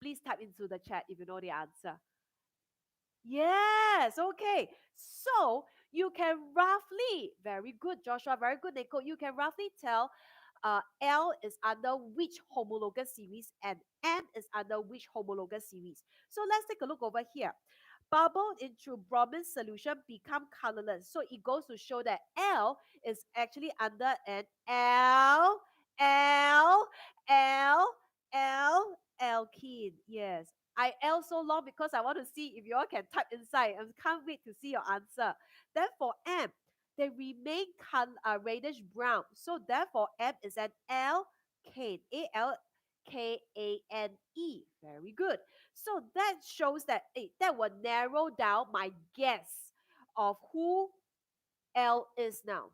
Speaker 2: Please type into the chat if you know the answer. Yes, okay. So you can roughly, very good, Joshua, very good, Nico. You can roughly tell L is under which homologous series and M is under which homologous series. So let's take a look over here. Bubbled into bromine solution become colorless. So it goes to show that L is actually under an L, L, alkene. Yes. I L so long because I want to see if you all can type inside. I can't wait to see your answer. Then for M, they remain reddish brown. So therefore, M is an alkane. Alkane. Very good. So that shows that that will narrow down my guess of who L is now.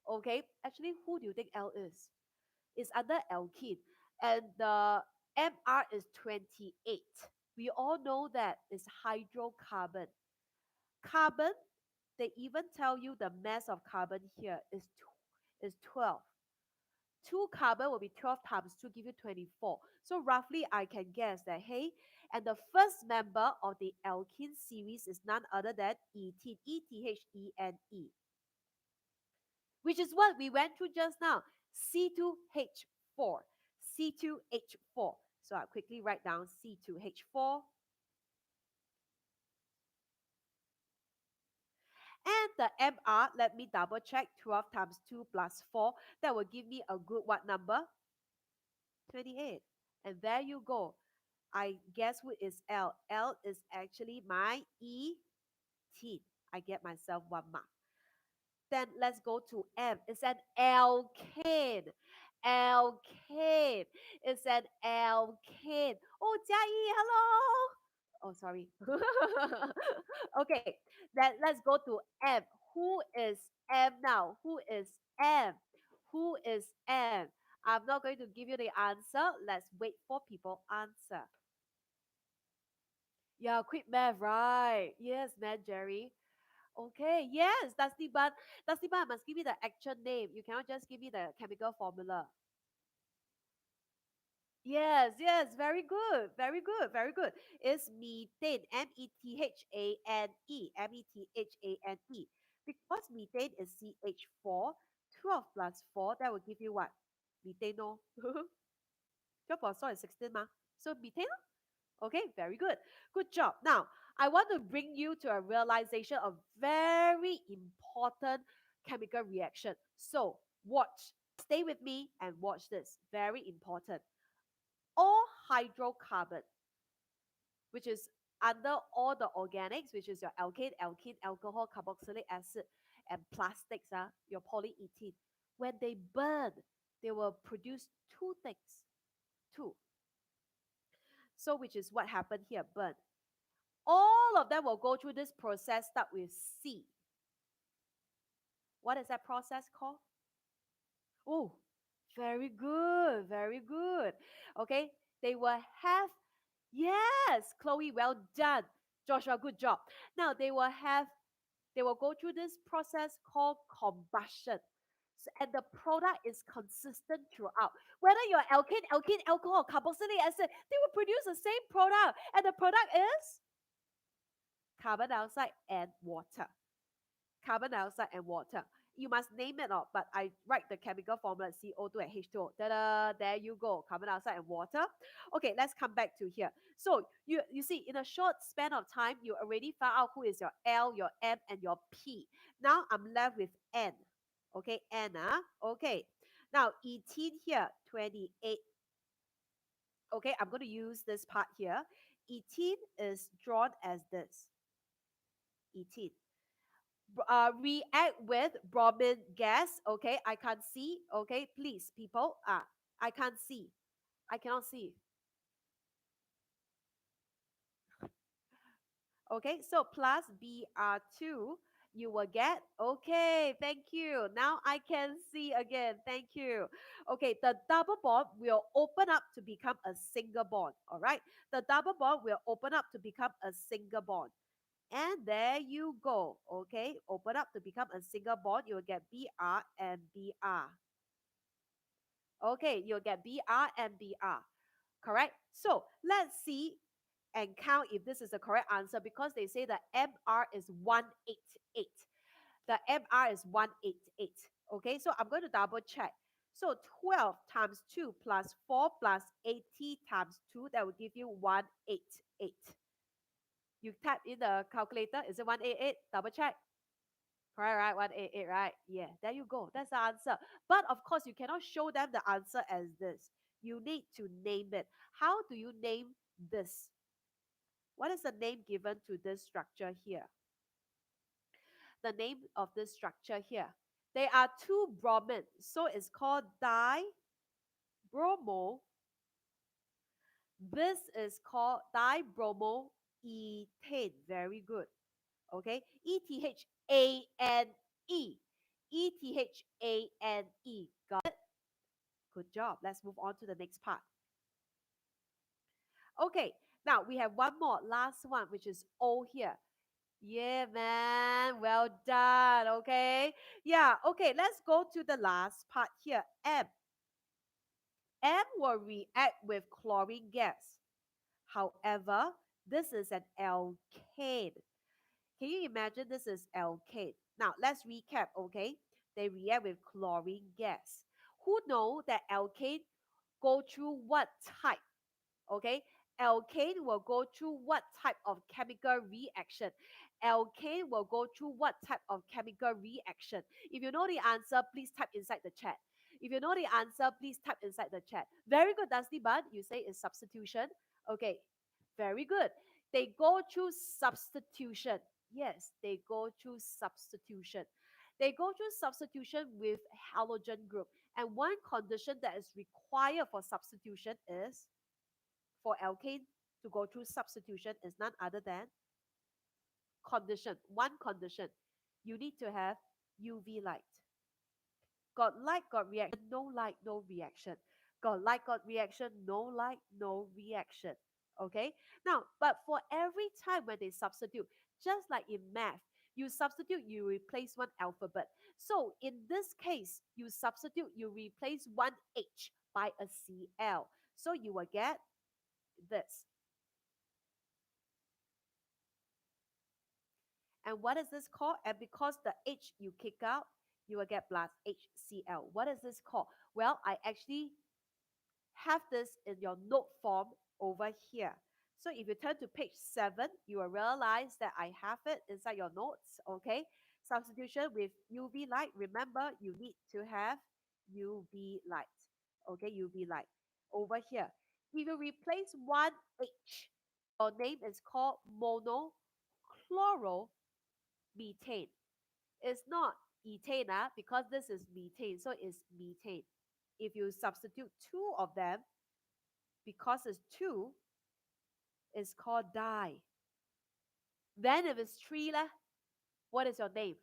Speaker 2: Okay, actually, who do you think L is? It's under alkene, and the MR is 28. We all know that it's hydrocarbon. Carbon, they even tell you the mass of carbon here is 12. 2 carbon will be 12 times 2 give you 24. So roughly I can guess that, hey, and the first member of the alkene series is none other than ethene, ethene, which is what we went through just now, C2H4, C2H4. So I'll quickly write down C2H4. And the MR, let me double check, 12 times 2 plus 4. That will give me a good what number? 28. And there you go. I guess who is L? L is actually my ethene. I get myself 1 mark. Then let's go to M. It's an alkane. Alkane. It's an alkane. Oh, Jia hello. Oh, sorry. Okay, then let's go to M. Who is M now? Who is M? Who is M? I'm not going to give you the answer. Let's wait for people answer. Yeah, quick math, right? Yes, man, Jerry. Okay, yes, Dusty Bun. Dusty Bun must give me the actual name. You cannot just give me the chemical formula. Yes, yes, very good, very good, very good. It's methane, methane, methane. Because methane is CH4, 12 plus 4, that will give you what? Methane, no? 12 plus 4 is 16, ma. So methane. Okay, very good. Good job. Now, I want to bring you to a realization of very important chemical reaction. So, watch. Stay with me and watch this. Very important. All hydrocarbon, which is under all the organics, which is your alkane, alkene, alcohol, carboxylic acid, and plastics, your polyethylene, when they burn, they will produce two things. Two. So, which is what happened here, burn. All of them will go through this process start with C. What is that process called? Oh, very good, very good. Okay, they will have, yes, Chloe, well done. Joshua, good job. Now they will go through this process called combustion. And the product is consistent throughout. Whether you're alkane, alkene, alcohol, carboxylic acid, they will produce the same product. And the product is carbon dioxide and water. Carbon dioxide and water. You must name it out, but I write the chemical formula CO2 and H2O. Ta-da, there you go, carbon dioxide and water. Okay, let's come back to here. So you see, in a short span of time, you already found out who is your L, your M, and your P. Now I'm left with N. Okay, N. Okay. Now ethene here, 28. Okay, I'm going to use this part here. Ethene is drawn as this. Ethene. React with bromine gas. Okay, I can't see. Okay, please, people. I can't see. I cannot see. Okay, so plus Br2, you will get. Okay, thank you. Now I can see again. Thank you. Okay, the double bond will open up to become a single bond. All right, the double bond will open up to become a single bond. And there you go. Okay, open up to become a single bond. You will get Br and Br. Okay, you'll get Br and Br. Correct? So let's see and count if this is the correct answer because they say the MR is 188. The MR is 188. Okay, so I'm going to double check. So 12 times 2 plus 4 plus 80 times 2, that will give you 188. You type in the calculator, is it 188? Double check. Correct, right? 188, right? Yeah, there you go. That's the answer. But of course, you cannot show them the answer as this. You need to name it. How do you name this? What is the name given to this structure here? The name of this structure here. There are two bromine, so it's called dibromo. This is called dibromoethane. Very good. Okay, Ethane. Ethane. Got it? Good job. Let's move on to the next part. Okay, now we have one more, last one, which is O here. Yeah, man. Well done. Okay. Yeah. Okay. Let's go to the last part here. M. M will react with chlorine gas. However, this is an alkane. Can you imagine this is alkane? Now, let's recap, okay? They react with chlorine gas. Who know that alkane go through what type? Okay, alkane will go through what type of chemical reaction? Alkane will go through what type of chemical reaction? If you know the answer, please type inside the chat. If you know the answer, please type inside the chat. Very good, Dusty Bud. You say it's substitution. Okay, very good. They go through substitution. Yes, they go through substitution. They go through substitution with halogen group. And one condition that is required for substitution is for alkane to go through substitution is none other than condition. One condition. You need to have UV light. Got light, got reaction. No light, no reaction. Got light, got reaction. No light, no reaction. Okay? Now, but for every time when they substitute, just like in math, you substitute, you replace one alphabet. So in this case, you substitute, you replace one H by a Cl. So you will get this. And what is this called? And because the H you kick out, you will get plus HCl. What is this called? Well, I actually have this in your note form over here. So if you turn to page 7, you will realize that I have it inside your notes, okay? Substitution with UV light. Remember, you need to have UV light, okay? UV light over here. If you replace one H, your name is called monochloro methane. It's not ethane because this is methane, so it's methane. If you substitute two of them, because it's two, it's called di. Then if it's three, lah, what is your name?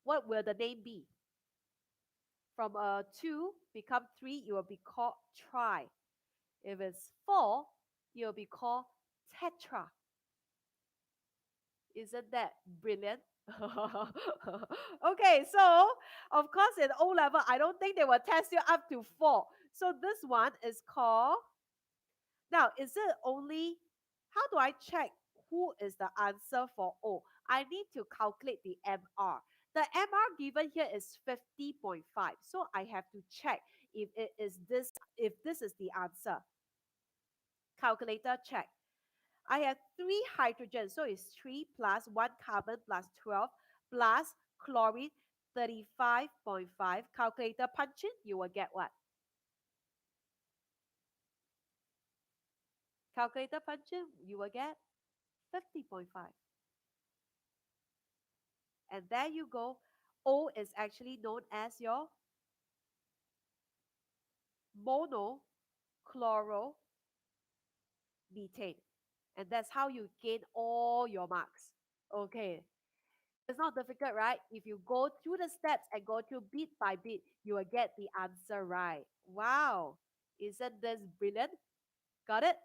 Speaker 2: What will the name be? From a two become three, it will be called tri. If it's four, it will be called tetra. Isn't that brilliant? Okay, so of course in O level, I don't think they will test you up to four. So this one is called. Now, is it only, how do I check who is the answer for O? I need to calculate the MR. The MR given here is 50.5. So I have to check if it is this, if this is the answer. Calculator check. I have three hydrogens, so it's 3 plus 1 carbon plus 12 plus chlorine 35.5. Calculator punch in, you will get what? Calculator punch in, you will get 50.5. And there you go. O is actually known as your monochloromethane. And that's how you gain all your marks. Okay. It's not difficult, right? If you go through the steps and go through bit by bit, you will get the answer right. Wow. Isn't this brilliant? Got it?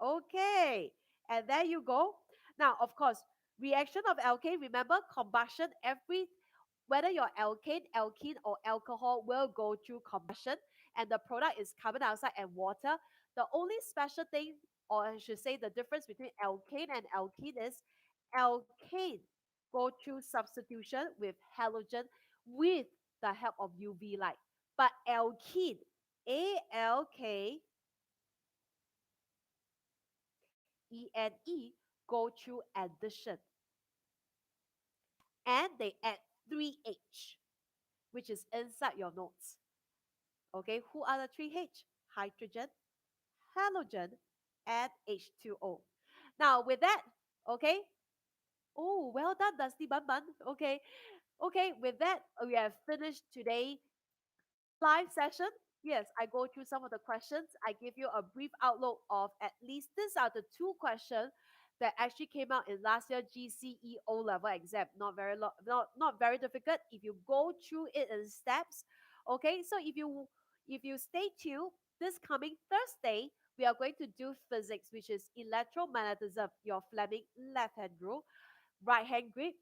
Speaker 2: Okay. And there you go. Now, of course, reaction of alkane, remember combustion, every whether your alkane, alkene, or alcohol will go through combustion, and the product is carbon dioxide and water. The only special thing, or I should say the difference between alkane and alkene is alkane go through substitution with halogen with the help of UV light. But alkene, ALK ENE, go through addition, and they add 3H, which is inside your notes. Okay, who are the 3H? Hydrogen, halogen, and H2O. Now, with that, okay, oh, well done, Dusty Bun Bun. Okay, okay, with that, we have finished today live session. Yes, I go through some of the questions. I give you a brief outlook of at least these are the two questions that actually came out in last year GCE O level exam. Not very difficult if you go through it in steps. Okay, so if you stay tuned, this coming Thursday we are going to do physics, which is electromagnetism, your Fleming left hand rule, right hand grip.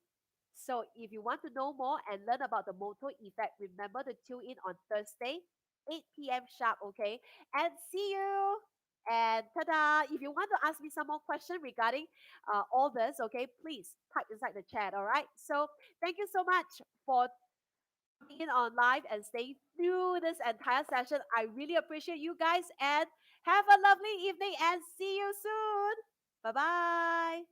Speaker 2: So if you want to know more and learn about the motor effect, remember to tune in on Thursday, 8 p.m. sharp, okay? And see you. And ta-da! If you want to ask me some more questions regarding all this, okay, please type inside the chat, all right? So thank you so much for coming in on live and staying through this entire session. I really appreciate you guys and have a lovely evening and see you soon. Bye-bye.